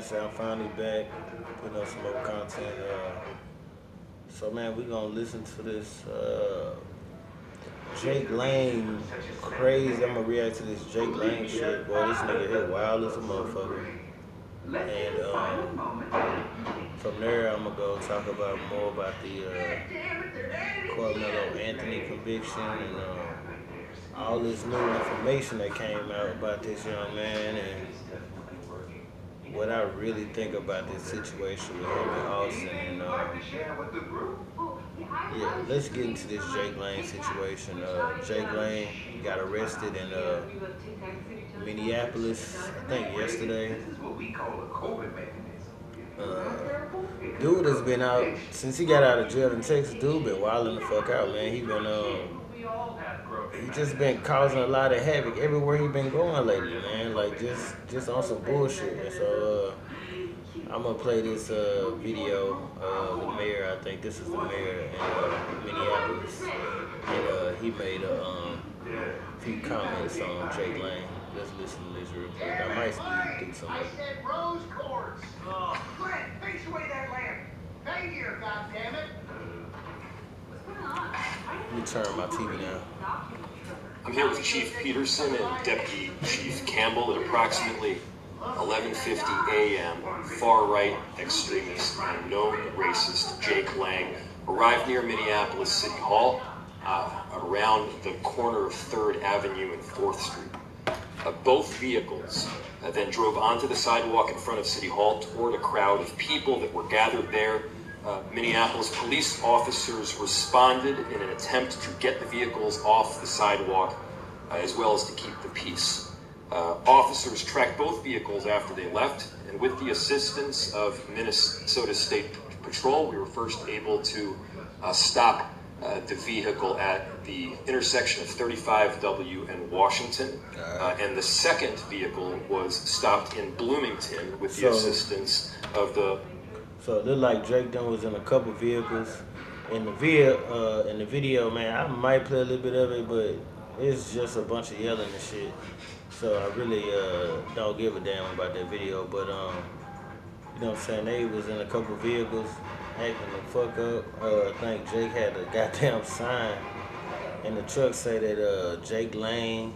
So I'm finally back, putting up some more content. So man, we gonna listen to this Jake Lane crazy. I'm gonna react to this Jake Lane shit. Boy, this nigga here wild as a motherfucker. And from there, I'm gonna go talk about more about the Karmelo Anthony conviction and all this new information that came out about this young man and what I really think about this situation with him and Austin. And yeah, let's get into this Jake Lane situation. Jake Lane got arrested in Minneapolis, I think yesterday. Dude has been out since he got out of jail in Texas. Dude been wilding the fuck out, man. He just been causing a lot of havoc everywhere he been going lately, man. Like just on some bullshit. And so I'm gonna play this video. The mayor, I think this is the mayor in Minneapolis, and he made a few comments on Jake Lane. Let's listen to this real quick. I might speed through some of it. I said rose quartz. Clint, face away that lamp. Right here, goddammit. Let me turn my TV down. I'm here with Chief Peterson and Deputy Chief Campbell at approximately 11:50 a.m. Far-right extremist and known racist Jake Lang arrived near Minneapolis City Hall around the corner of 3rd Avenue and 4th Street. Both vehicles then drove onto the sidewalk in front of City Hall toward a crowd of people that were gathered there. Minneapolis police officers responded in an attempt to get the vehicles off the sidewalk as well as to keep the peace. Officers tracked both vehicles after they left, and with the assistance of Minnesota State Patrol, we were first able to stop the vehicle at the intersection of 35W and Washington, and the second vehicle was stopped in Bloomington with the assistance of the... So it looked like Drake Dunn was in a couple vehicles. In the video, man, I might play a little bit of it, but it's just a bunch of yelling and shit. So I really don't give a damn about that video. But you know what I'm saying? They was in a couple vehicles acting the fuck up. I think Jake had a goddamn sign in the truck say that Jake Lane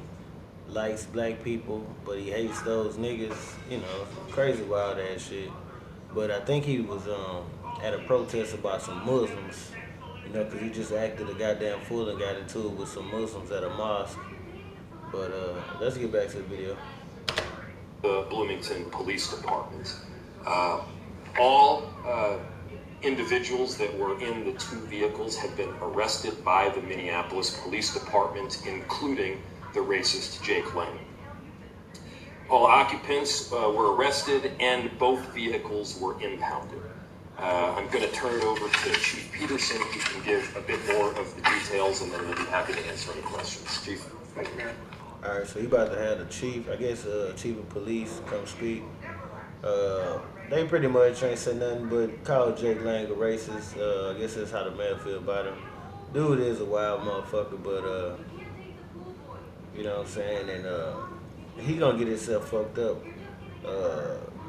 likes black people, but he hates those niggas. You know, crazy wild ass shit. But I think he was at a protest about some Muslims, you know, because he just acted a goddamn fool and got into it with some Muslims at a mosque. But let's get back to the video. The Bloomington Police Department. All individuals that were in the two vehicles had been arrested by the Minneapolis Police Department, including the racist Jake Lane. All occupants were arrested and both vehicles were impounded. I'm going to turn it over to Chief Peterson, who can give a bit more of the details, and then we'll be happy to answer any questions. Chief. Thank you, Mayor. All right, so you about to have the chief, I guess chief of police come speak. They pretty much ain't said nothing but call Jake Lang a racist. I guess that's how the mayor feel about him. Dude is a wild motherfucker, but you know what I'm saying? And he gonna get himself fucked up.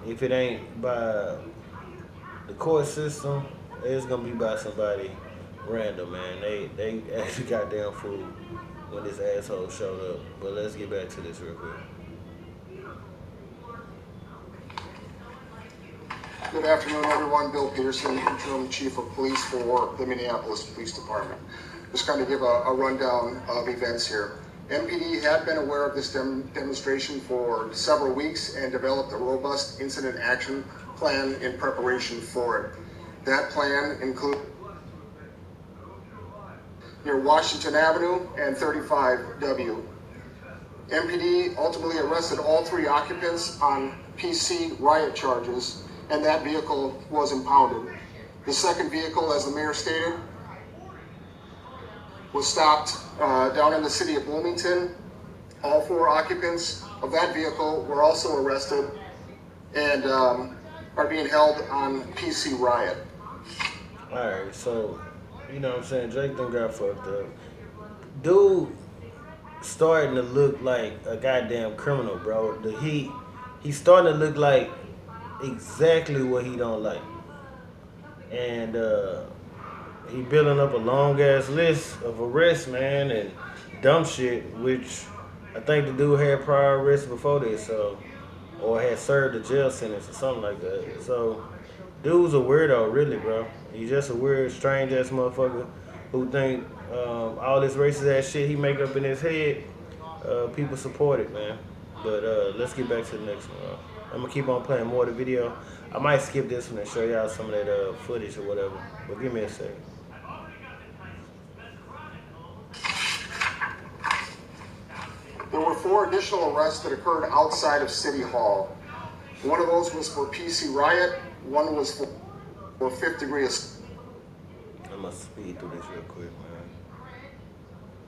If it ain't by the court system, it's gonna be by somebody random, man. They actually goddamn fool when this asshole showed up. But let's get back to this real quick. Good afternoon, everyone. Bill Peterson, Interim Chief of Police for the Minneapolis Police Department. Just kind of give a rundown of events here. MPD had been aware of this demonstration for several weeks and developed a robust incident action plan in preparation for it. That plan included near Washington Avenue and 35W. MPD ultimately arrested all three occupants on PC riot charges, and that vehicle was impounded. The second vehicle, as the mayor stated, was stopped down in the city of Bloomington. All four occupants of that vehicle were also arrested and are being held on PC riot. All right, so you know what I'm saying? Drake done got fucked up. Dude starting to look like a goddamn criminal, bro. He's starting to look like exactly what he don't like. And he building up a long ass list of arrests, man, and dumb shit, which I think the dude had prior arrests before this, so or had served a jail sentence or something like that. So dude's a weirdo, really, bro. He's just a weird, strange ass motherfucker who think all this racist ass shit he make up in his head, people support it, man. But let's get back to the next one. I'm gonna keep on playing more of the video. I might skip this one and show y'all some of that footage or whatever. But give me a second. There were 4 additional arrests that occurred outside of City Hall. One of those was for PC riot. One was for 5th degree assault. I'm gonna speed through this real quick, man.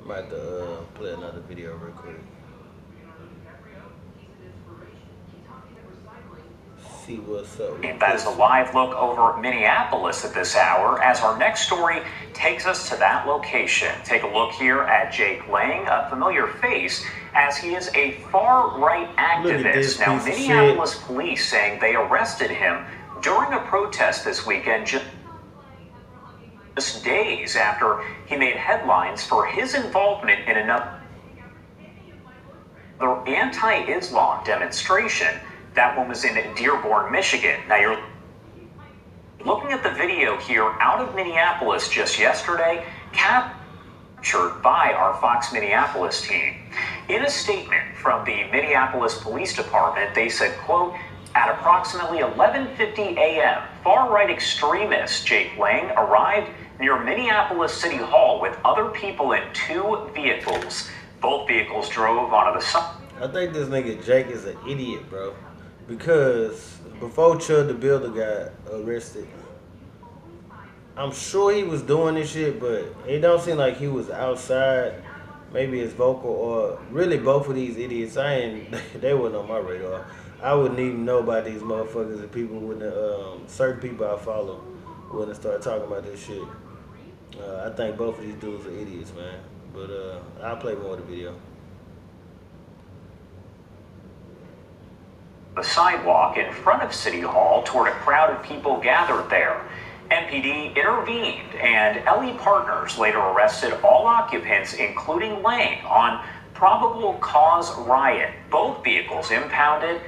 I might have to play another video real quick. See what's up. That is a live look over Minneapolis at this hour as our next story takes us to that location. Take a look here at Jake Lang, a familiar face, as he is a far-right activist. Now, Minneapolis police saying they arrested him during a protest this weekend just days after he made headlines for his involvement in another anti-Islam demonstration. That one was in Dearborn, Michigan. Now you're looking at the video here out of Minneapolis just yesterday, captured by our Fox Minneapolis team. In a statement from the Minneapolis Police Department, they said, quote, at approximately 11:50 a.m., far-right extremist Jake Lang arrived near Minneapolis City Hall with other people in 2 vehicles. Both vehicles drove onto the side. I think this nigga Jake is an idiot, bro. Because before Chud the Builder got arrested, I'm sure he was doing this shit, but it don't seem like he was outside. Maybe it's vocal or really both of these idiots. They wasn't on my radar. I wouldn't even know about these motherfuckers if people wouldn't, certain people I follow wouldn't start talking about this shit. I think both of these dudes are idiots, man. But I'll play more of the video. The sidewalk in front of City Hall toward a crowd of people gathered there. MPD intervened, and LE Partners later arrested all occupants, including Lang, on probable cause riot. Both vehicles impounded.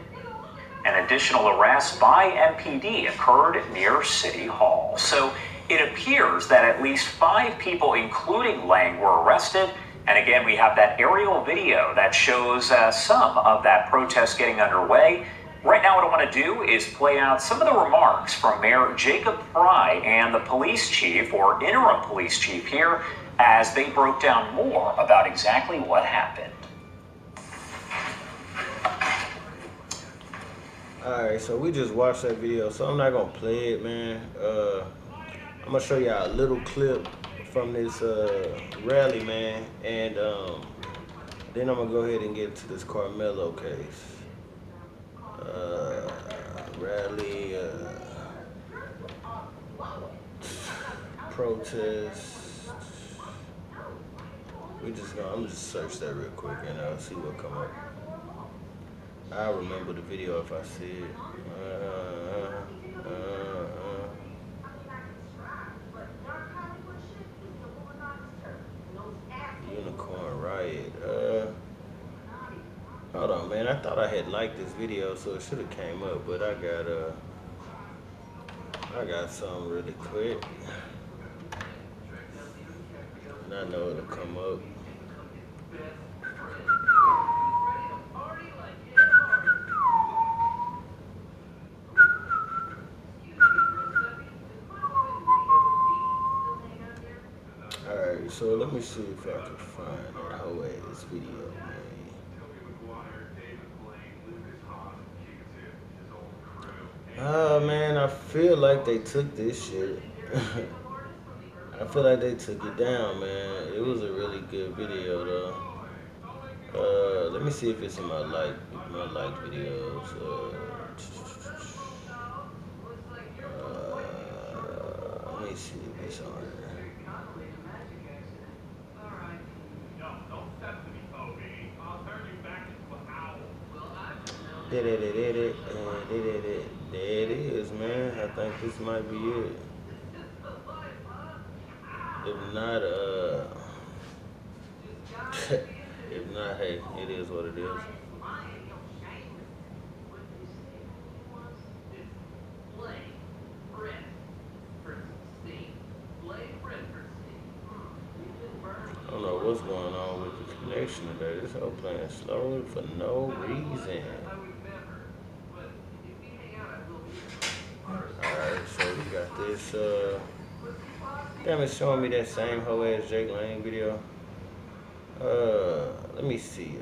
An additional arrest by MPD occurred near City Hall. So it appears that at least 5 people, including Lang, were arrested. And again, we have that aerial video that shows some of that protest getting underway. Right now, what I want to do is play out some of the remarks from Mayor Jacob Fry and the police chief, or interim police chief here, as they broke down more about exactly what happened. Alright, so we just watched that video, so I'm not gonna play it, man. I'm gonna show y'all a little clip from this rally, man, and then I'm gonna go ahead and get to this Karmelo case. Rally, protest. I'm just search that real quick and I'll see what come up. I'll remember the video if I see it. Unicorn riot. Hold on, man. I thought I had liked this video, so it should have came up, but I got something really quick. And I know it'll come up. Alright, so let me see if I can find that whole ass video, man. Man, I feel like they took this shit. I feel like they took it down, man. It was a really good video, though. Let me see if it's in my liked videos. Let me see if it's on here. There think this might be it. If not, if not, hey, it is what it is. I don't know what's going on with the connection today. This whole playing slowly for no reason. Alright, so we got this, damn, it's showing me that same hoe ass Jake Lang video. Let me see,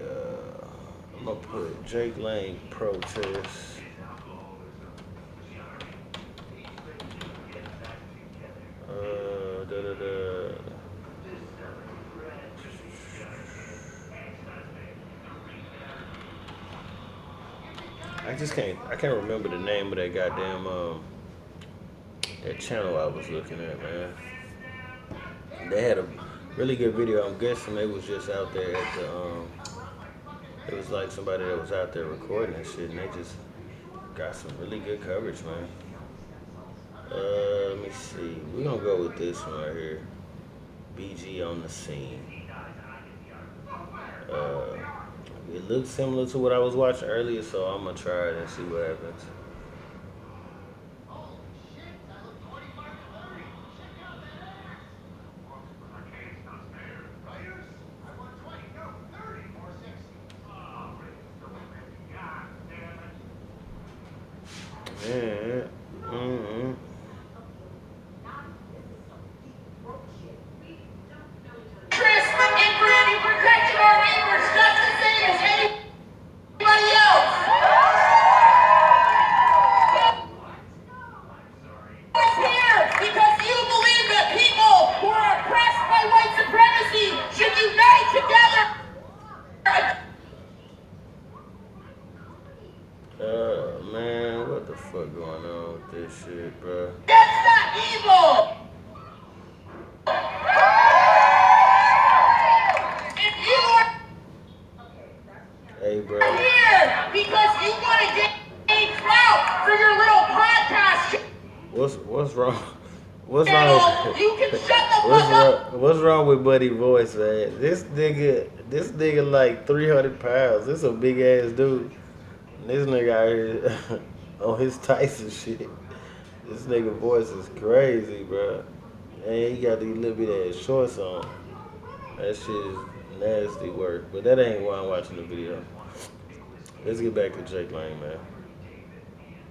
I'm gonna put Jake Lang protest. I can't remember the name of that goddamn, that channel I was looking at, man. They had a really good video. I'm guessing they was just out there at the, it was like somebody that was out there recording that shit, and they just got some really good coverage, man. Let me see. We're gonna go with this one right here. BG on the scene. It looks similar to what I was watching earlier, so I'm gonna try it and see what happens. Yeah. Man, what the fuck going on with this shit, bro? That's not evil! If you are Hey, bro. here because you want to gain clout for your little podcast What's wrong? What's wrong? you can shut the fuck up! What's wrong with Buddy Voice, man? This nigga like 300 pounds. This a big ass dude. This nigga out here on his Tyson shit. This nigga voice is crazy, bro. And he got these little bit ass shorts on. That shit is nasty work. But that ain't why I'm watching the video. Let's get back to Jake Lang, man.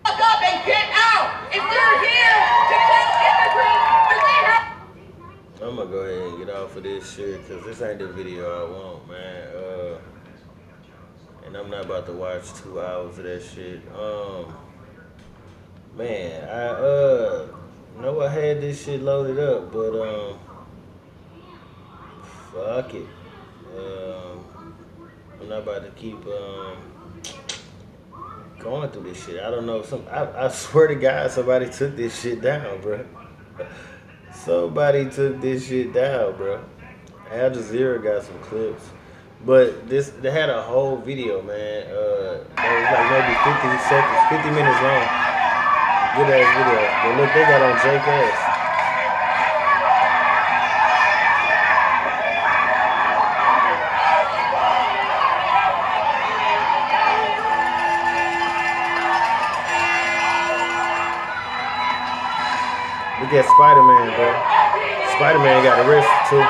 Fuck up and get out! If you're here to tell immigrants that they have... I'm gonna go ahead and get off of this shit, cause this ain't the video I want, man. And I'm not about to watch 2 hours of that shit. Man, I know I had this shit loaded up, but fuck it. I'm not about to keep going through this shit. I don't know. I swear to God, somebody took this shit down, bro. Somebody took this shit down, bro. Al Jazeera got some clips. But they had a whole video, man. That was like maybe 50 seconds, 50 minutes long. Good ass video. But look, they got on Jake ass. Look at Spider-Man, bro. Spider-Man got arrested too.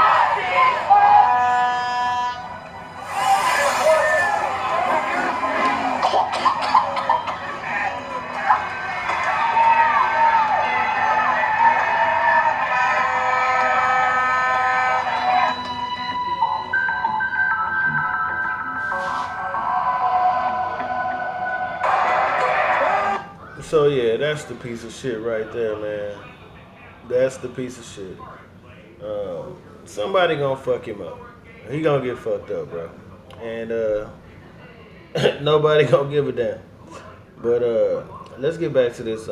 So yeah, that's the piece of shit right there, man. That's the piece of shit. Somebody gonna fuck him up. He gonna get fucked up, bro. And nobody gonna give a damn. But let's get back to this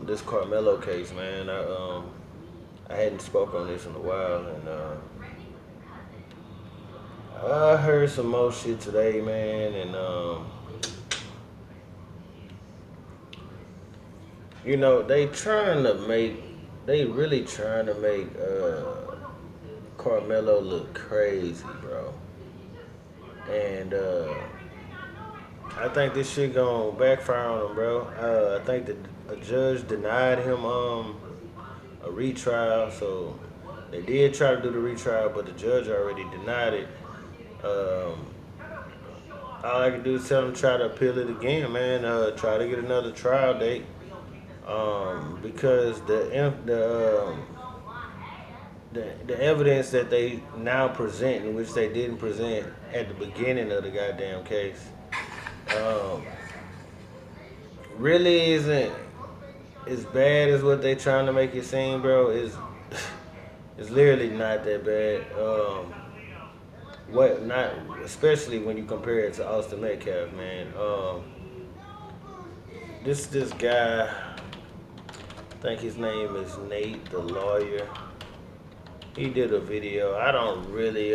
this Karmelo case, man. I hadn't spoke on this in a while, and I heard some more shit today, man, and You know, they really trying to make Carmelo look crazy, bro. And I think this shit gonna backfire on him, bro. I think that a judge denied him a retrial, so they did try to do the retrial, but the judge already denied it. Um, all I can do is tell him try to appeal it again, man. Try to get another trial date. Because the evidence that they now present, in which they didn't present at the beginning of the goddamn case, um, really isn't as bad as what they trying to make it seem, bro. It's literally not that bad. What not, especially when you compare it to Austin Metcalf, man. This guy, I think his name is Nate, the lawyer. He did a video. I don't really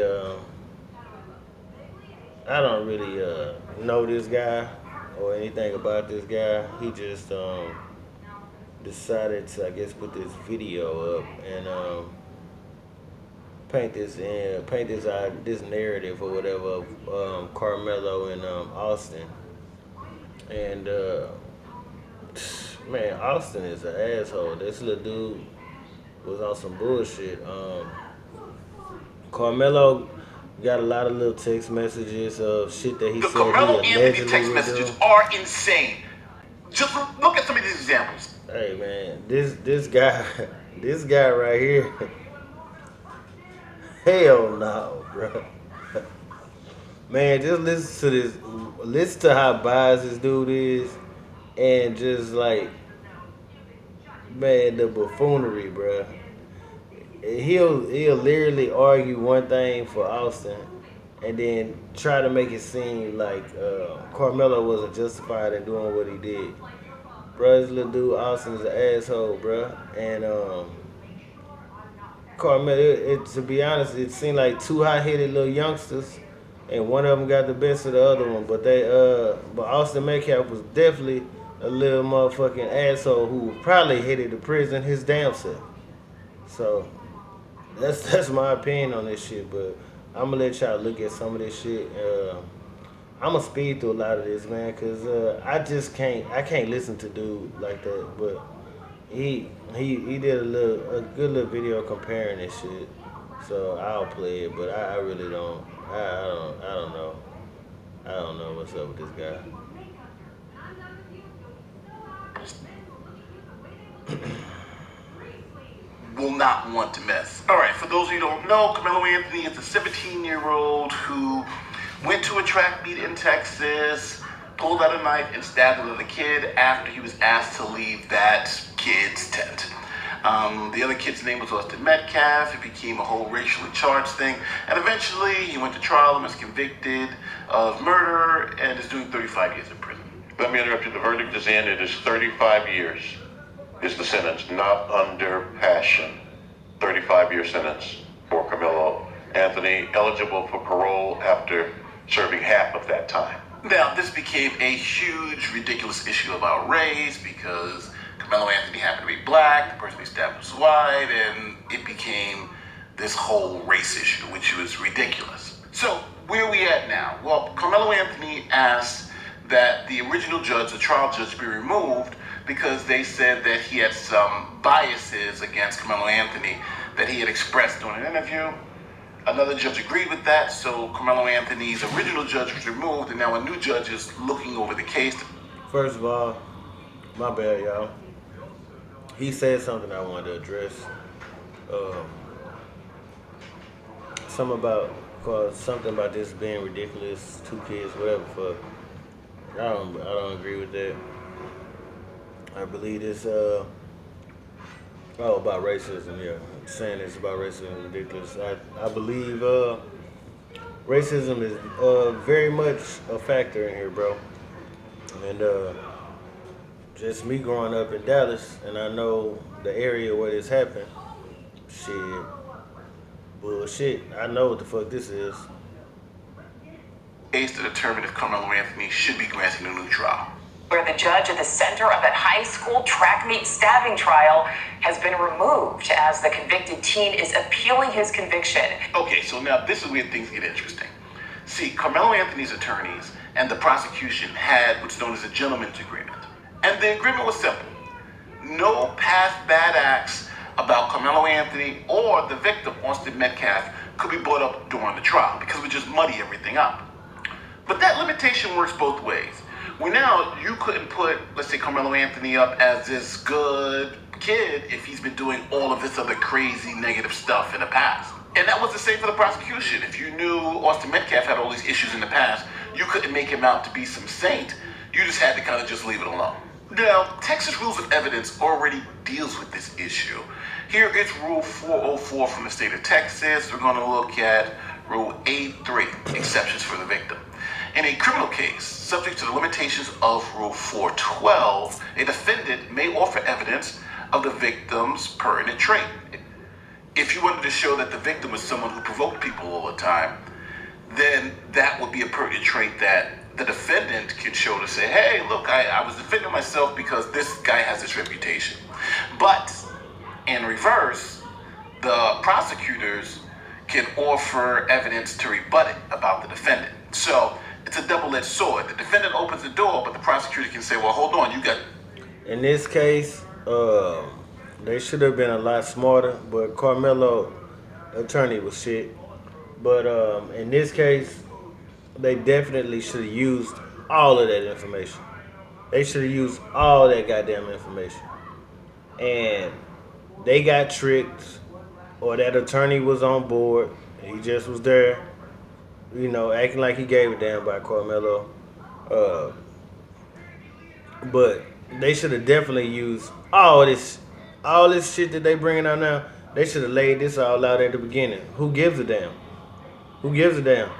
know this guy or anything about this guy. He just decided to, I guess, put this video up and paint this narrative or whatever of Carmelo and Austin. And man, Austin is an asshole. This little dude was on some bullshit. Carmelo got a lot of little text messages of shit that he The said Karmelo he Anthony allegedly text would messages do. are insane. Just look at some of these examples. Hey man, this guy, this guy right here, hell no, bro. Man, just listen to this. Listen to how biased this dude is, and just like, man, the buffoonery, bro. He'll literally argue one thing for Austin, and then try to make it seem like Carmelo wasn't justified in doing what he did. Bro, this little dude Austin is an asshole, bro, and Carmelo. To be honest, it seemed like two hot-headed little youngsters, and one of them got the best of the other one. But Austin Metcalf was definitely a little motherfucking asshole who probably headed to prison his damn self. So that's my opinion on this shit. But I'm gonna let y'all look at some of this shit. I'm gonna speed through a lot of this, man, cause I can't listen to dude like that. But he did a good little video comparing this shit. So I'll play it, but I really don't. I don't know. I don't know what's up with this guy. Will not want to miss. All right, for those of you who don't know, Karmelo Anthony is a 17-year-old who went to a track meet in Texas, pulled out a knife and stabbed another kid after he was asked to leave that kid's tent. The other kid's name was Austin Metcalf. It became a whole racially charged thing, and eventually he went to trial and was convicted of murder and is doing 35 years in prison. Let me interrupt you. The verdict is in. It is 35 years is the sentence, not under passion. 35-year sentence for Karmelo Anthony, eligible for parole after serving half of that time. Now, this became a huge, ridiculous issue about race because Karmelo Anthony happened to be black, the person he stabbed was white, and it became this whole race issue, which was ridiculous. So, where are we at now? Well, Karmelo Anthony asked that the original judge, the trial judge, be removed because they said that he had some biases against Karmelo Anthony that he had expressed during an interview. Another judge agreed with that, so Karmelo Anthony's original judge was removed, and now a new judge is looking over the case. First of all, my bad, y'all. He said something I wanted to address. Um, something about this being ridiculous. 2 kids, whatever. Fuck. I don't agree with that. I believe this. About racism. Yeah, saying it's about racism is ridiculous. I believe racism is very much a factor in here, bro. And just me growing up in Dallas, and I know the area where this happened. Shit, bullshit. I know what the fuck this is. Case to determine if Karmelo Anthony should be granted a new trial. where the judge at the center of that high school track meet stabbing trial has been removed as the convicted teen is appealing his conviction. Okay, so now this is where things get interesting. See, Karmelo Anthony's attorneys and the prosecution had what's known as a gentleman's agreement. And the agreement was simple. No past bad acts about Karmelo Anthony or the victim, Austin Metcalf, could be brought up during the trial because it would just muddy everything up. But that limitation works both ways. Well, now you couldn't put, let's say, Karmelo Anthony up as this good kid if he's been doing all of this other crazy negative stuff in the past. And that was the same for the prosecution. If you knew Austin Metcalf had all these issues in the past, you couldn't make him out to be some saint. You just had to kind of just leave it alone. Now, Texas Rules of Evidence already deals with this issue. Here is Rule 404 from the state of Texas. We're going to look at Rule 83, exceptions for the victim. In a criminal case, subject to the limitations of Rule 412, a defendant may offer evidence of the victim's pertinent trait. If you wanted to show that the victim was someone who provoked people all the time, then that would be a pertinent trait that the defendant could show to say, hey, look, I was defending myself because this guy has this reputation. But in reverse, the prosecutors can offer evidence to rebut it about the defendant. So it's a double-edged sword. The defendant opens the door, but the prosecutor can say, well, hold on, you got... In this case, they should have been a lot smarter, but Karmelo attorney was shit. But in this case, they definitely should have used all of that information. They should have used all that goddamn information. And they got tricked, or that attorney was on board. He just was there, you know, acting like he gave a damn about Karmelo. But they should have definitely used all this shit that they bringing out now. They should have laid this all out at the beginning. Who gives a damn? Who gives a damn?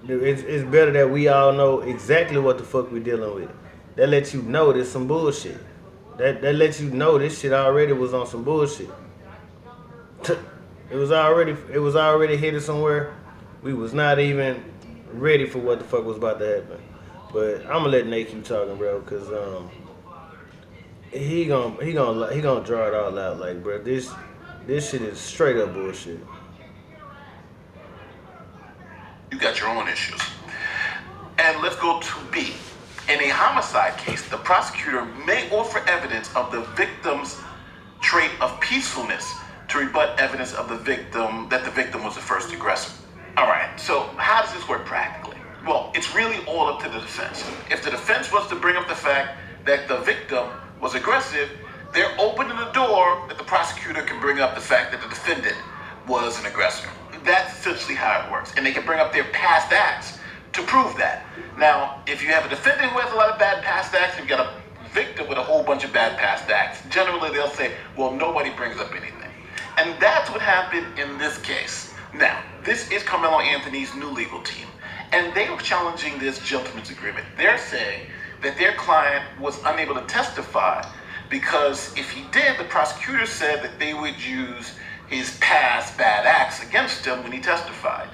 It's better that we all know exactly what the fuck we dealing with. That lets you know there's some bullshit. That lets you know this shit already was on some bullshit. It was already headed somewhere. We was not even ready for what the fuck was about to happen. But I'm gonna let Nate keep talking, bro, cause he gonna draw it all out. Like, bro, this shit is straight up bullshit. You got your own issues. And let's go to B. In a homicide case, the prosecutor may offer evidence of the victim's trait of peacefulness to rebut evidence of the victim that the victim was the first aggressor. All right, so how does this work practically? Well, it's really all up to the defense. If the defense wants to bring up the fact that the victim was aggressive, they're opening the door that the prosecutor can bring up the fact that the defendant was an aggressor. That's essentially how it works. And they can bring up their past acts to prove that. Now, if you have a defendant who has a lot of bad past acts and you've got a victim with a whole bunch of bad past acts, generally they'll say, well, nobody brings up anything. And that's what happened in this case. Now, this is Karmelo Anthony's new legal team, and they are challenging this gentleman's agreement. They're saying that their client was unable to testify because if he did, the prosecutor said that they would use his past bad acts against him when he testified.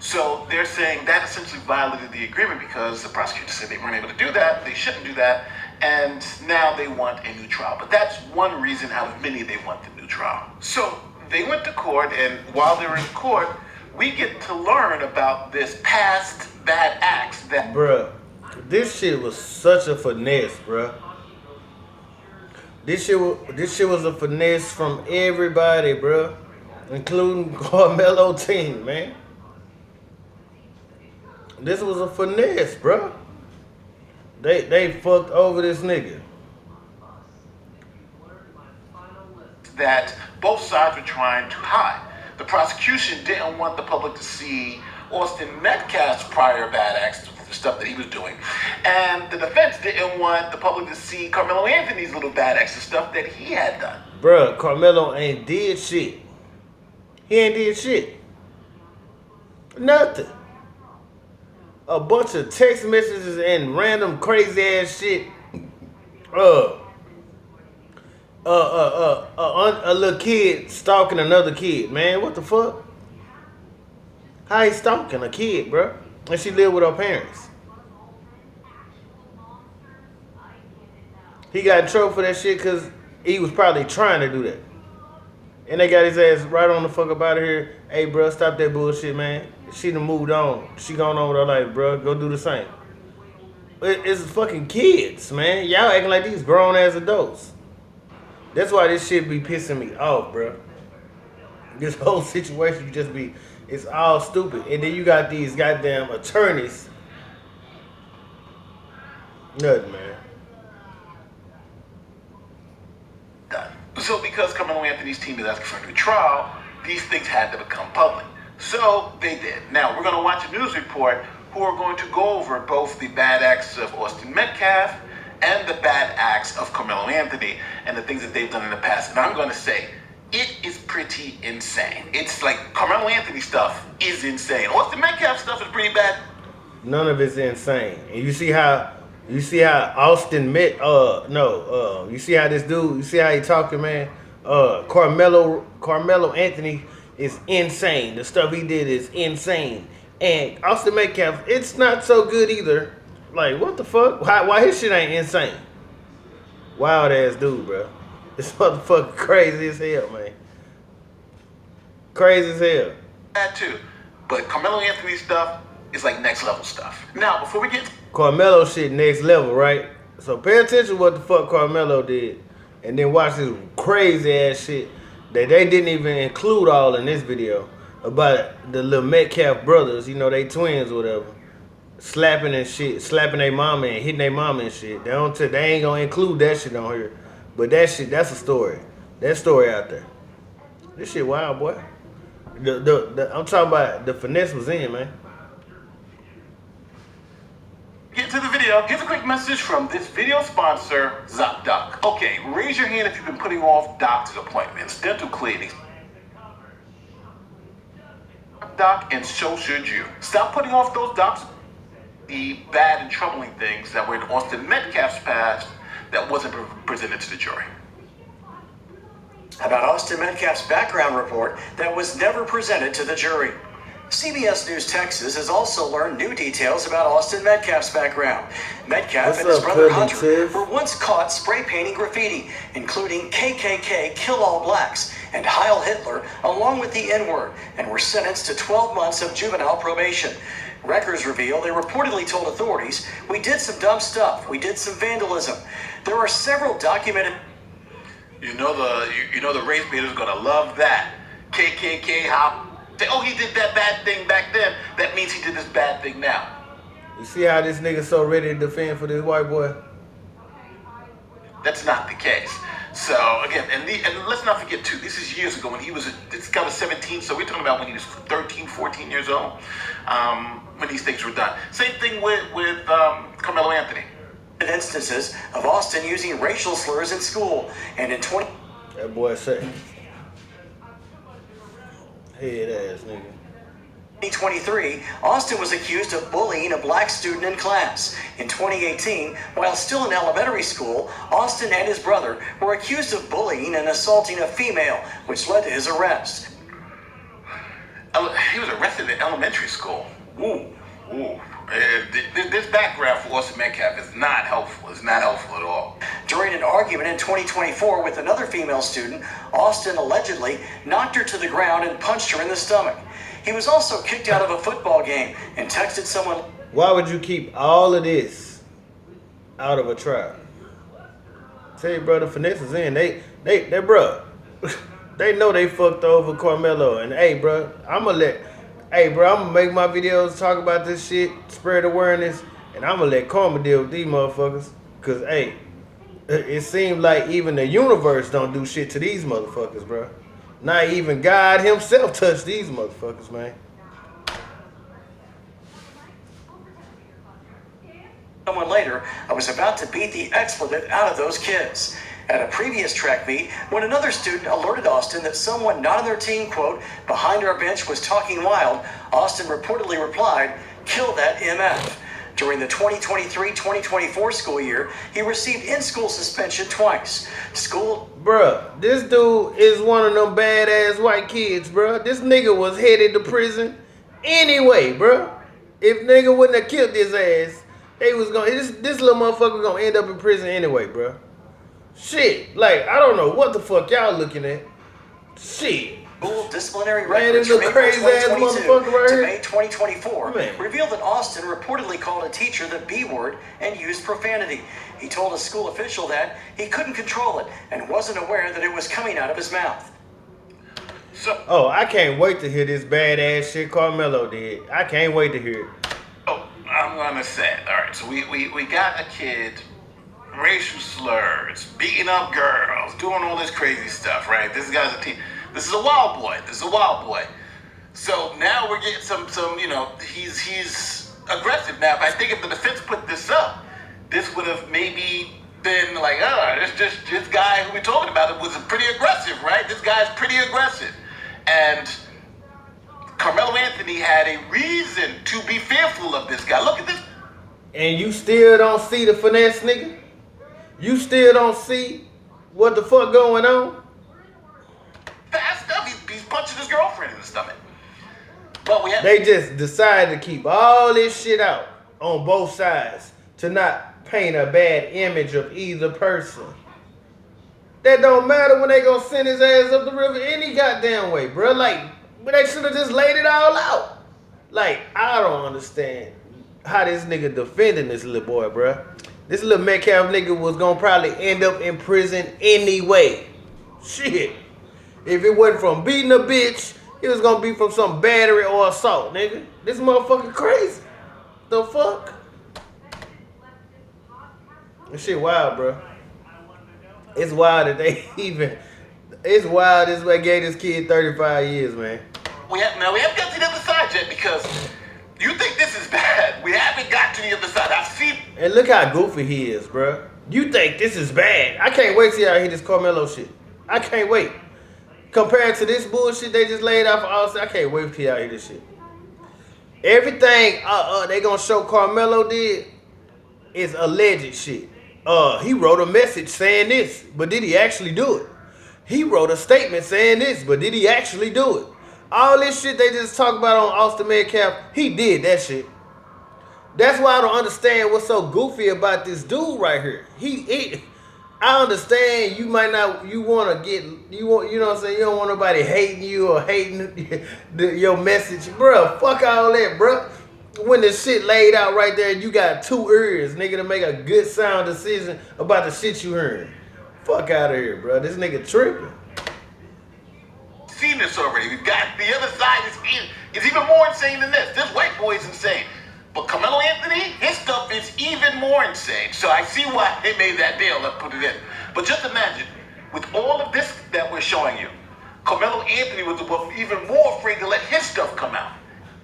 So they're saying that essentially violated the agreement because the prosecutor said they weren't able to do that, they shouldn't do that, and now they want a new trial. But that's one reason out of many they want the new trial. So they went to court, and while they're in court, we get to learn about this past bad acts that... Bruh, this shit was such a finesse, bruh. This shit was a finesse from everybody, bruh, including Karmelo team, man. This was a finesse, bruh. They fucked over this nigga. That both sides were trying to hide. The prosecution didn't want the public to see Austin Metcalf's prior bad acts, the stuff that he was doing. And the defense didn't want the public to see Karmelo Anthony's little bad acts, the stuff that he had done. Bruh, Karmelo ain't did shit. He ain't did shit. Nothing. A bunch of text messages and random crazy ass shit. A little kid stalking another kid, man. What the fuck? How he stalking a kid, bruh? And she lived with her parents. He got in trouble for that shit because he was probably trying to do that. And they got his ass right on the fuck up out of here. Hey, bro, stop that bullshit, man. She done moved on. She gone on with her life, bro. Go do the same. It's fucking kids, man. Y'all acting like these grown ass adults. That's why this shit be pissing me off, bro. This whole situation just be, it's all stupid. And then you got these goddamn attorneys. Nothing, man. Done. So because Carmelo Anthony's team is asking for a new trial, these things had to become public. So they did. Now we're going to watch a news report who are going to go over both the bad acts of Austin Metcalf and the bad acts of Carmelo Anthony and the things that they've done in the past. And I'm going to say, it is pretty insane. It's like Carmelo Anthony stuff is insane. Austin Metcalf stuff is pretty bad. None of it's insane. And you see how Austin you see how this dude, you see how he talking, man? Carmelo Anthony is insane. The stuff he did is insane. And Austin Metcalf, it's not so good either. Like, what the fuck? Why his shit ain't insane? Wild ass dude, bro. This motherfucker crazy as hell, man. Crazy as hell. That too. But Carmelo Anthony stuff is like next level stuff. Now, before we get Carmelo shit next level, right? So pay attention to what the fuck Carmelo did. And then watch this crazy ass shit that they didn't even include all in this video about the little Metcalf brothers, you know, they twins or whatever, slapping and shit, slapping their mama and hitting their mama and shit. They ain't gonna include that shit on here. But that shit, that's a story. That story out there. This shit wild, boy. I'm talking about the finesse was in, man. Get to the video. Here's a quick message from this video sponsor, ZocDoc. Okay, raise your hand if you've been putting off doctor's appointments, dental cleanings. Doc, and so should you. Stop putting off those docs. The bad and troubling things that were in Austin Metcalf's past that wasn't presented to the jury. About Austin Metcalf's background report that was never presented to the jury. CBS News Texas has also learned new details about Austin Metcalf's background. Metcalf and his brother Hunter were once caught spray painting graffiti, including KKK Kill All Blacks and Heil Hitler, along with the N-word, and were sentenced to 12 months of juvenile probation. Records reveal they reportedly told authorities, "We did some dumb stuff. We did some vandalism." There are several documented. You know the race baiters gonna love that. KKK, how? Oh, he did that bad thing back then. That means he did this bad thing now. You see how this nigga so ready to defend for this white boy? That's not the case. So again, and let's not forget too, this is years ago when he was, this guy was 17, so we're talking about when he was 13, 14 years old, when these things were done. Same thing with Carmelo Anthony. Instances of Austin using racial slurs in school, and in That boy said, head ass nigga. 2023, Austin was accused of bullying a black student in class. In 2018, while still in elementary school, Austin and his brother were accused of bullying and assaulting a female, which led to his arrest. He was arrested in elementary school. Ooh. This background for Austin Metcalf is not helpful. It's not helpful at all. During an argument in 2024 with another female student, Austin allegedly knocked her to the ground and punched her in the stomach. He was also kicked out of a football game and texted someone. Why would you keep all of this out of a trial? Tell you, bro, the finesse is in. They bro, they know they fucked over Carmelo. And hey, bro, I'm gonna make my videos talk about this shit, spread awareness, and I'm gonna let Karma deal with these motherfuckers. Cause hey, it seems like even the universe don't do shit to these motherfuckers, bro. Not even God himself touched these motherfuckers, man. Someone later, I was about to beat the expletive out of those kids. At a previous track meet, when another student alerted Austin that someone not on their team, quote, behind our bench was talking wild, Austin reportedly replied, "Kill that MF." During the 2023-2024 school year, he received in-school suspension twice. Bruh, this dude is one of them badass white kids, bruh. This nigga was headed to prison anyway, bruh. If nigga wouldn't have killed his ass, they was gonna, this little motherfucker gonna end up in prison anyway, bruh. Shit, like, I don't know what the fuck y'all looking at. Shit. Disciplinary Man, records this from little April crazy ass 2022 motherfucker right to here. May 2024 Man. revealed that Austin reportedly called a teacher the B word and used profanity. He told a school official that he couldn't control it and wasn't aware that it was coming out of his mouth. Oh, I can't wait to hear this badass shit Karmelo did. I can't wait to hear it. Oh, I'm gonna say it. All right, so we got a kid, racial slurs, beating up girls, doing all this crazy stuff, right? This guy's a teen. This is a wild boy. So now we're getting some he's aggressive. Now, if I think if the defense put this up, this would have maybe been like, this guy who we're talking about was pretty aggressive, right? This guy's pretty aggressive. And Karmelo Anthony had a reason to be fearful of this guy. Look at this. And you still don't see the finesse, nigga? You still don't see what the fuck going on? Fast stuff. He's punching his girlfriend in the stomach. But they just decided to keep all this shit out on both sides to not paint a bad image of either person. That don't matter when they gonna send his ass up the river any goddamn way, bro. Like, they should have just laid it all out. Like, I don't understand how this nigga defending this little boy, bro. This little Metcalf nigga was gonna probably end up in prison anyway. Shit. If it wasn't from beating a bitch, it was gonna be from some battery or assault, nigga. This motherfucker crazy. The fuck? This shit wild, bro. It's wild that they it's wild this way gave this kid 35 years, man. We haven't got to the other side yet because you think this is bad. We haven't got to the other side. I've seen. And look how goofy he is, bro. You think this is bad. I can't wait to see how he this Karmelo shit. I can't wait. Compared to this bullshit they just laid out for Austin, I can't wait to see how he this shit. Everything they gonna show Karmelo did is alleged shit. He wrote a message saying this, but did he actually do it? He wrote a statement saying this, but did he actually do it? All this shit they just talk about on Austin Metcalf, he did that shit. That's why I don't understand what's so goofy about this dude right here. I understand you might not, you know what I'm saying? You don't want nobody hating you or hating your message. Bruh, fuck all that, bruh. When the shit laid out right there, you got 2 ears, nigga, to make a good sound decision about the shit you heard. Fuck out of here, bro. This nigga tripping. Seen this already. We've got the other side is even more insane than this. This white boy is insane. But Karmelo Anthony, his stuff is even more insane. So I see why they made that deal and put it in. But just imagine, with all of this that we're showing you, Karmelo Anthony was even more afraid to let his stuff come out.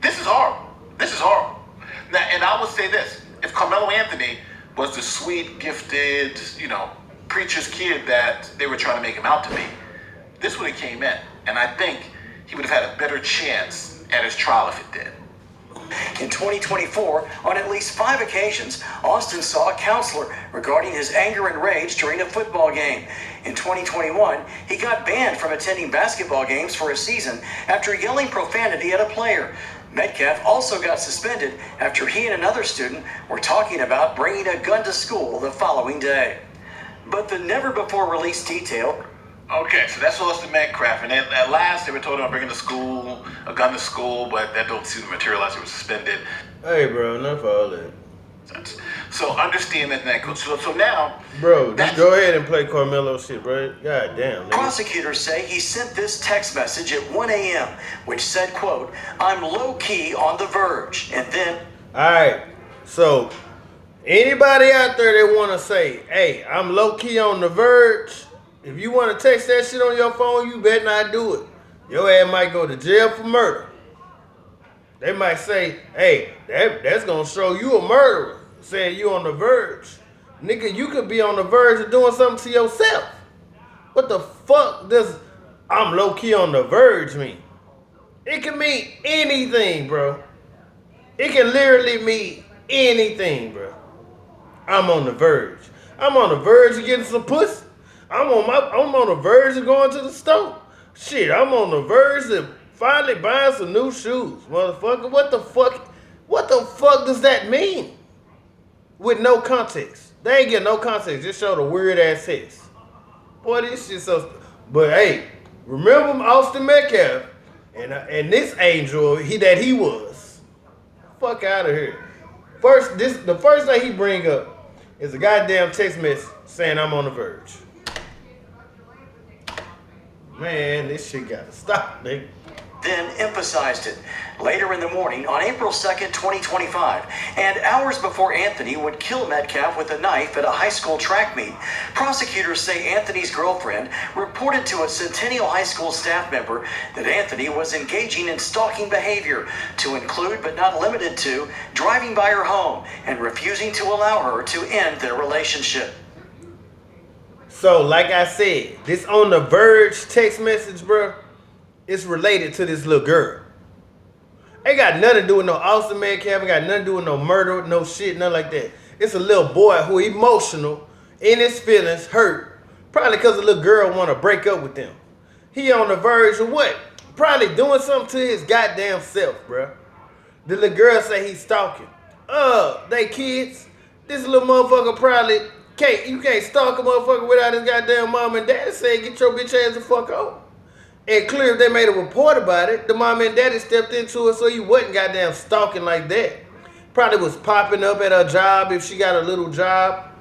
This is horrible. This is horrible. Now, and I would say this, if Karmelo Anthony was the sweet, gifted, preacher's kid that they were trying to make him out to be, this would have came in. And I think he would have had a better chance at his trial if it did. In 2024, on at least 5 occasions, Austin saw a counselor regarding his anger and rage during a football game. In 2021, he got banned from attending basketball games for a season after yelling profanity at a player. Metcalf also got suspended after he and another student were talking about bringing a gun to school the following day. But the never-before-released detail. Okay, so that's Austin Metcalf, and at last they were told about bringing a gun to school, but that don't seem to materialize. He was suspended. Hey, bro, enough of all that. So understand that, coach. So now, bro, just go ahead and play Karmelo shit, bro. God damn. Nigga. Prosecutors say he sent this text message at 1 a.m., which said, quote, "I'm low-key on the verge," and then. All right, so anybody out there that want to say, "Hey, I'm low-key on the verge," if you want to text that shit on your phone, you better not do it. Your ass might go to jail for murder. They might say, "Hey, that's gonna show you a murderer," saying you on the verge. Nigga, you could be on the verge of doing something to yourself. What the fuck does "I'm low-key on the verge" mean? It can mean anything, bro. It can literally mean anything, bro. I'm on the verge. I'm on the verge of getting some pussy. I'm on the verge of going to the store. Shit, I'm on the verge of finally buying some new shoes, motherfucker. What the fuck does that mean? With no context. They ain't get no context. Just show the weird ass text. Boy, this shit so. But hey, remember Austin Metcalf and this angel that he was. Fuck out of here. The first thing he bring up is a goddamn text message saying I'm on the verge. Man, this shit gotta stop, nigga. Then emphasized it later in the morning on April 2nd, 2025, and hours before Anthony would kill Metcalf with a knife at a high school track meet. Prosecutors say Anthony's girlfriend reported to a Centennial High School staff member that Anthony was engaging in stalking behavior, to include but not limited to driving by her home and refusing to allow her to end their relationship. So, like I said, this on the verge text message, bro, it's related to this little girl. Ain't got nothing to do with no Austin Metcalf, ain't got nothing to do with no murder, no shit, nothing like that. It's a little boy who emotional, in his feelings, hurt, probably because the little girl want to break up with them. He on the verge of what? Probably doing something to his goddamn self, bro. The little girl say he's stalking. They kids. This little motherfucker probably you can't stalk a motherfucker without his goddamn mom and daddy saying get your bitch ass the fuck out. And clear if they made a report about it, the mom and daddy stepped into it so you wasn't goddamn stalking like that. Probably was popping up at her job if she got a little job.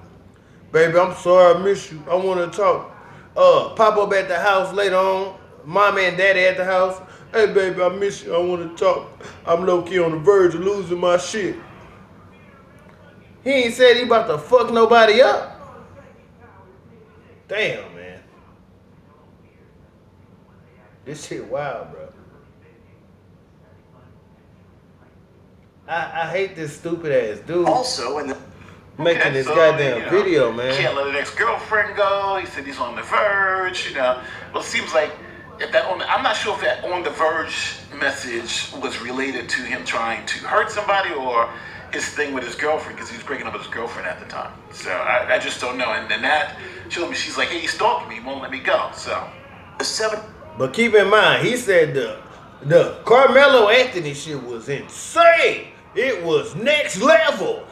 Baby, I'm sorry I miss you. I want to talk. Pop up at the house later on. Mom and daddy at the house. Hey baby, I miss you. I want to talk. I'm low-key on the verge of losing my shit. He ain't said he about to fuck nobody up. Damn, man. This shit wild, bro. I hate this stupid ass dude. Also, in the making this goddamn video, man. Can't let an ex-girlfriend go. He said he's on the verge, Well, it seems like I'm not sure if that on the verge message was related to him trying to hurt somebody or his thing with his girlfriend, because he was breaking up with his girlfriend at the time. So I just don't know. And then that showed me, she's like, hey, he's stalking me, he won't let me go. So But keep in mind, he said the Karmelo Anthony shit was insane. It was next level.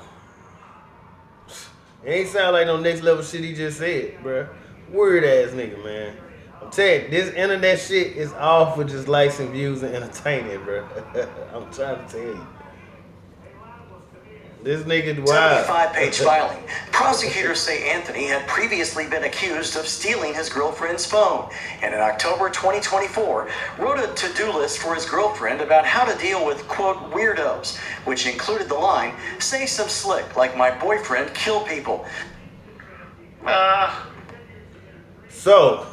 It ain't sound like no next level shit he just said, bruh. Weird ass nigga, man. I'm telling you, this internet shit is all for just likes and views and entertaining, bruh. I'm trying to tell you. This nigga wild. 75-page filing. Prosecutors say Anthony had previously been accused of stealing his girlfriend's phone, and in October 2024 wrote a to-do list for his girlfriend about how to deal with, quote, weirdos, which included the line, say some slick like my boyfriend kill people. So,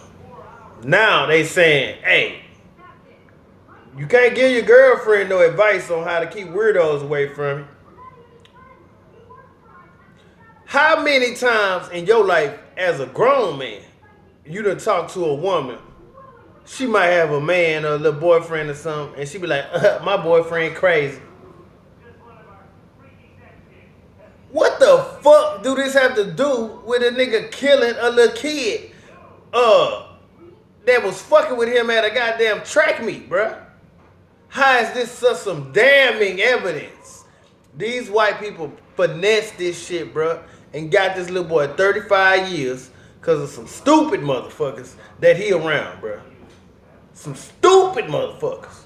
now they saying, hey, you can't give your girlfriend no advice on how to keep weirdos away from you. How many times in your life as a grown man, you done talk to a woman, she might have a man or a little boyfriend or something, and she be like, my boyfriend crazy. What the fuck do this have to do with a nigga killing a little kid that was fucking with him at a goddamn track meet, bruh? How is this such some damning evidence? These white people finesse this shit, bruh, and got this little boy 35 years because of some stupid motherfuckers that he around, bruh. Some stupid motherfuckers.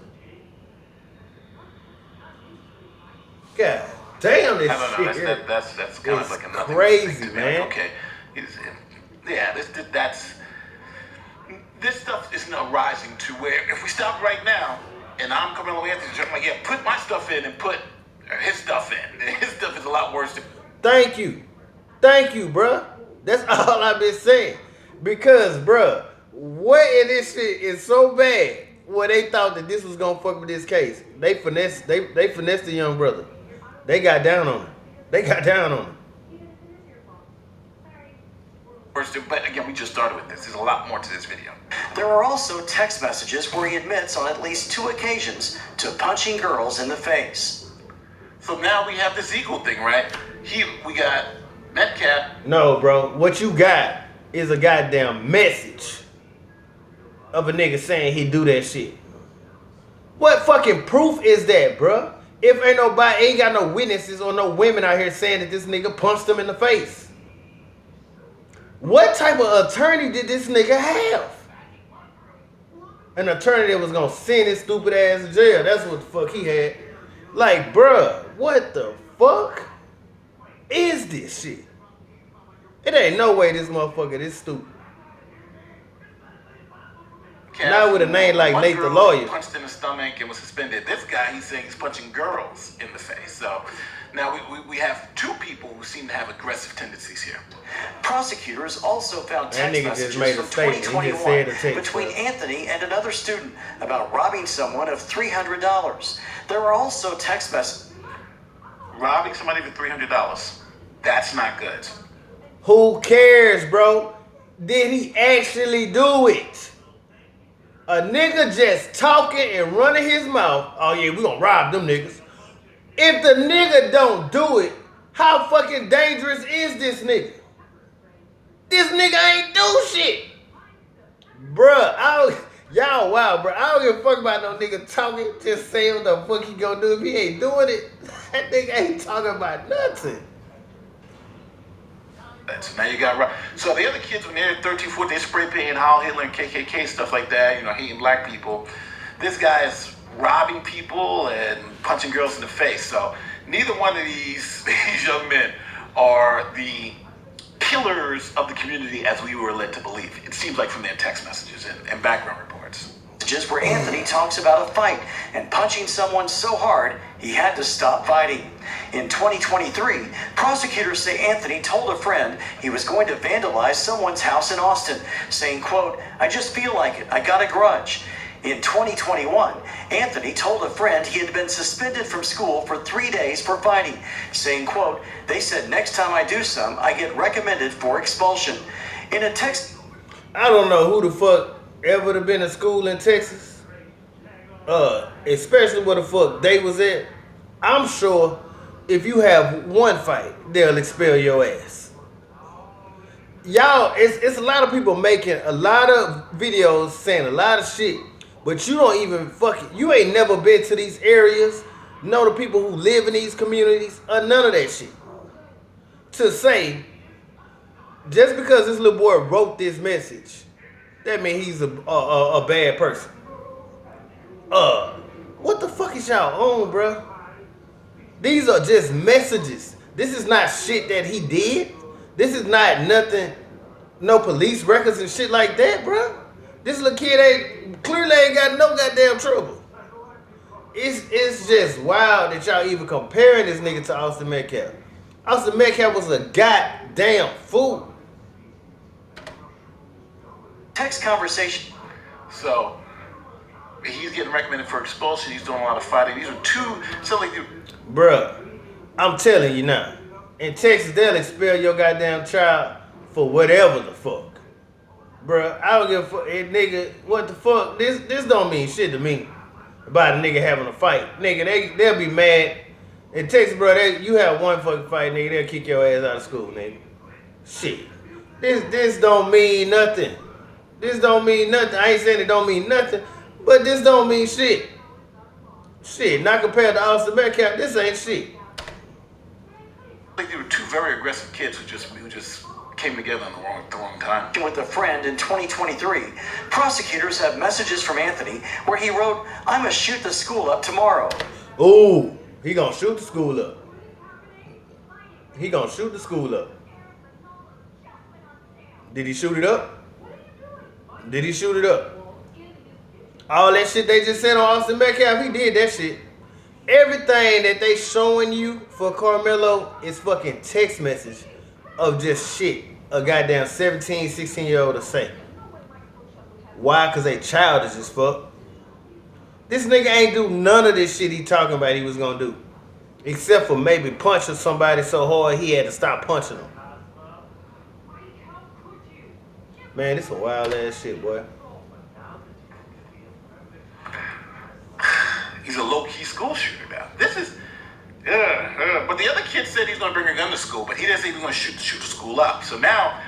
God damn, this shit here. That's kind of like another crazy, man. Like, okay, this stuff is not rising to where if we stop right now and I'm Karmelo Anthony, I'm like, yeah, put my stuff in and put his stuff in. His stuff is a lot worse than. Thank you, bruh. That's all I've been saying. Because, bruh, what in this shit is so bad where they thought that this was gonna fuck with this case. They finessed the young brother. They got down on him. But again, we just started with this. There's a lot more to this video. There are also text messages where he admits on at least 2 occasions to punching girls in the face. So now we have this equal thing, right? We got Metcalf. No, bro. What you got is a goddamn message of a nigga saying he do that shit. What fucking proof is that, bro? If ain't got no witnesses or no women out here saying that this nigga punched him in the face. What type of attorney did this nigga have? An attorney that was gonna send his stupid ass to jail. That's what the fuck he had. Like, bruh, what the fuck is this shit? It ain't no way this motherfucker this stupid. Not with a name like Nate the Lawyer. Punched in the stomach and was suspended. This guy, he's saying he's punching girls in the face. So now we have two people who seem to have aggressive tendencies here. Prosecutors also found That text nigga just messages made a from statement. He just said 2021 the between text. Anthony and another student about robbing someone of $300. There were also text messages. Robbing somebody for $300. That's not good. Who cares, bro? Did he actually do it? A nigga just talking and running his mouth. Oh yeah, we gonna rob them niggas. If the nigga don't do it, how fucking dangerous is this nigga? This nigga ain't do shit. Bruh, y'all wild, bruh. I don't give a fuck about no nigga talking. Just say what the fuck he gonna do if he ain't doing it. That nigga ain't talking about nothing. So now you got so the other kids when they're 13, 14, they spray painting Heil Hitler and KKK stuff like that, you know, hating black people. This guy is robbing people and punching girls in the face. So neither one of these young men are the pillars of the community as we were led to believe. It seems like from their text messages and background reports. Where Anthony talks about a fight and punching someone so hard he had to stop fighting. In 2023, prosecutors say Anthony told a friend he was going to vandalize someone's house in Austin, saying, quote, "I just feel like it. I got a grudge." In 2021, Anthony told a friend he had been suspended from school for 3 days for fighting, saying, quote, "They said next time I do some, I get recommended for expulsion." In a text... I don't know who the fuck ever been to school in Texas, especially where the fuck they was at. I'm sure if you have one fight, they'll expel your ass. Y'all, it's a lot of people making a lot of videos saying a lot of shit, but you don't even you ain't never been to these areas, know the people who live in these communities, or none of that shit. To say, just because this little boy wrote this message, that means he's a bad person. What the fuck is y'all on, bro? These are just messages. This is not shit that he did. This is not nothing, no police records and shit like that, bro. This little kid clearly ain't got no goddamn trouble. It's just wild that y'all even comparing this nigga to Austin Metcalf. Austin Metcalf was a goddamn fool. Text conversation. So he's getting recommended for expulsion. He's doing a lot of fighting. These are Bruh, I'm telling you now. In Texas, they'll expel your goddamn child for whatever the fuck. Bruh, I don't give a fuck. Hey, nigga, what the fuck? This don't mean shit to me about a nigga having a fight. Nigga, they'll be mad. In Texas, bro, you have one fucking fight, nigga, they'll kick your ass out of school, nigga. Shit. This don't mean nothing. This don't mean nothing. I ain't saying it don't mean nothing, but this don't mean shit. Shit, not compared to Austin Metcalf, this ain't shit. I think there were two very aggressive kids who just came together at the wrong time. With a friend in 2023, prosecutors have messages from Anthony where he wrote, "I'm gonna shoot the school up tomorrow." Ooh, he gonna shoot the school up. He gonna shoot the school up. Did he shoot it up? Did he shoot it up? All that shit they just said on Austin Metcalf, he did that shit. Everything that they showing you for Karmelo is fucking text message of just shit a goddamn 17, 16-year-old to say. Why? Because they childish as fuck. This nigga ain't do none of this shit he talking about he was gonna do. Except for maybe punching somebody so hard he had to stop punching them. Man, this a wild ass shit, boy. He's a low-key school shooter now. This is, but the other kid said he's gonna bring a gun to school, but he didn't say he was gonna shoot the school up. So now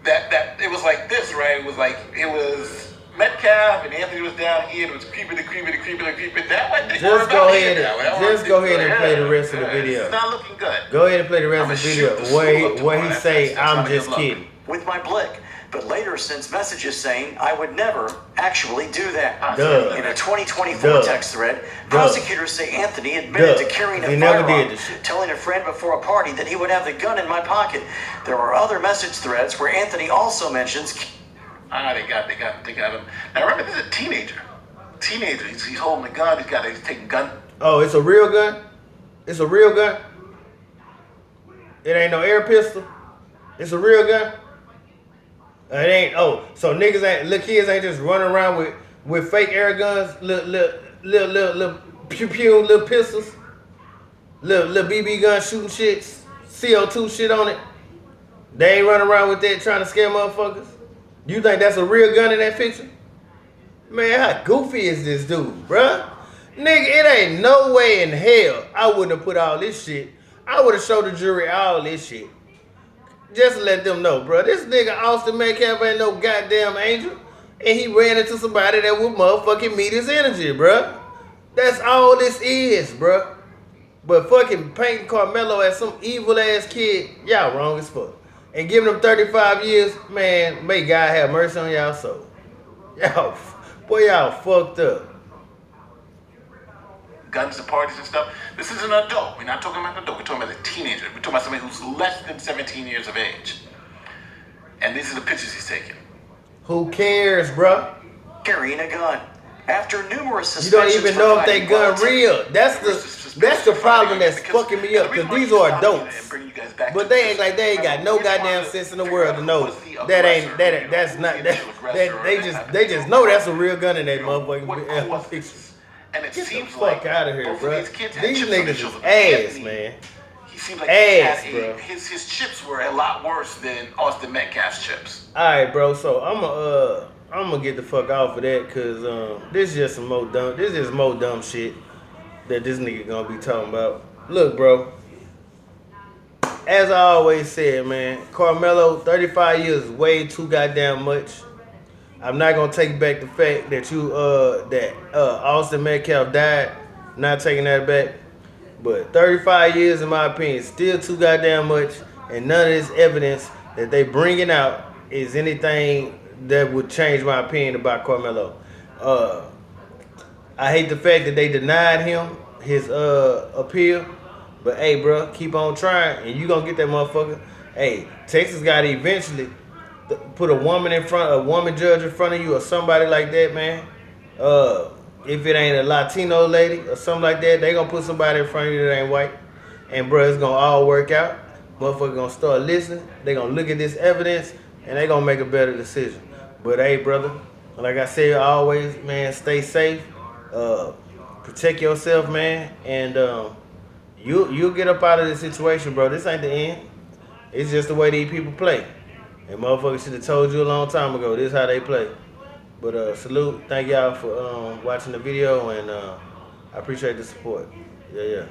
that it was like this, right? It was Metcalf and Anthony was down here. It was creeping. That went. Just go ahead and play the rest of the video. It's not looking good. Go ahead and play the rest of the video where he say, "I'm just kidding." with my blick, but later sends messages saying I would never actually do that. Duh. In a 2024 Duh. text thread, Duh. prosecutors say Anthony admitted Duh. to carrying He a never firearm, did this shit. telling a friend before a party that he would have the gun in my pocket. There are other message threads where Anthony also mentions. They got him. Now remember, this is a teenager. He's holding a gun. He's taking gun. Oh, it's a real gun? It's a real gun? It ain't no air pistol? It's a real gun? It ain't. Oh, so niggas ain't, little kids ain't just running around with fake air guns, little pew pew, little pistols, little BB gun shooting shits, CO2 shit on it. They ain't running around with that trying to scare motherfuckers. You think that's a real gun in that picture? Man, how goofy is this dude, bruh? Nigga, it ain't no way in hell I wouldn't have put all this shit. I would have showed the jury all this shit. Just to let them know, bruh. This nigga Austin Metcalf ain't no goddamn angel. And he ran into somebody that would motherfucking meet his energy, bruh. That's all this is, bruh. But fucking painting Karmelo as some evil ass kid, y'all wrong as fuck. And giving him 35 years, man, may God have mercy on y'all soul. Y'all, boy, y'all fucked up. Guns to parties and stuff. This is an adult. We're not talking about an adult. We're talking about a teenager. We're talking about somebody who's less than 17 years of age. And these are the pictures he's taking. Who cares, bruh? Carrying a gun. After numerous You don't suspensions even know if they gun real. That's the problem that's fucking me up. Because these are adults. But they act like they ain't got no goddamn sense in the world to know that's not that they just know that's a real gun in that motherfucking picture. And it Get the seems fuck like out of here, both of bro. these kids had These chips on their niggas is shoulders. ass, man. He seems like Ass, he bro. had his chips were a lot worse than Austin Metcalf's chips. Alright, bro, so I'm gonna get the fuck off of that, cause this is just some more dumb. This is more dumb shit that this nigga gonna be talking about. Look, bro. As I always said, man, Karmelo, 35 years is way too goddamn much. I'm not gonna take back the fact that Austin Metcalf died. Not taking that back. But 35 years, in my opinion, is still too goddamn much, and none of this evidence that they bringing out is anything that would change my opinion about Karmelo. I hate the fact that they denied him his appeal, but hey, bro, keep on trying, and you gonna get that motherfucker. Hey, Texas got to eventually put a woman judge in front of you, or somebody like that, man. If it ain't a Latino lady or something like that, they gonna put somebody in front of you that ain't white. And bro, it's gonna all work out. Motherfucker gonna start listening. They gonna look at this evidence and they gonna make a better decision. But hey, brother, like I said always, man, stay safe. Protect yourself, man. And you'll get up out of this situation, bro. This ain't the end. It's just the way these people play. And motherfuckers should have told you a long time ago, this is how they play. But salute, thank y'all for watching the video, and I appreciate the support. Yeah.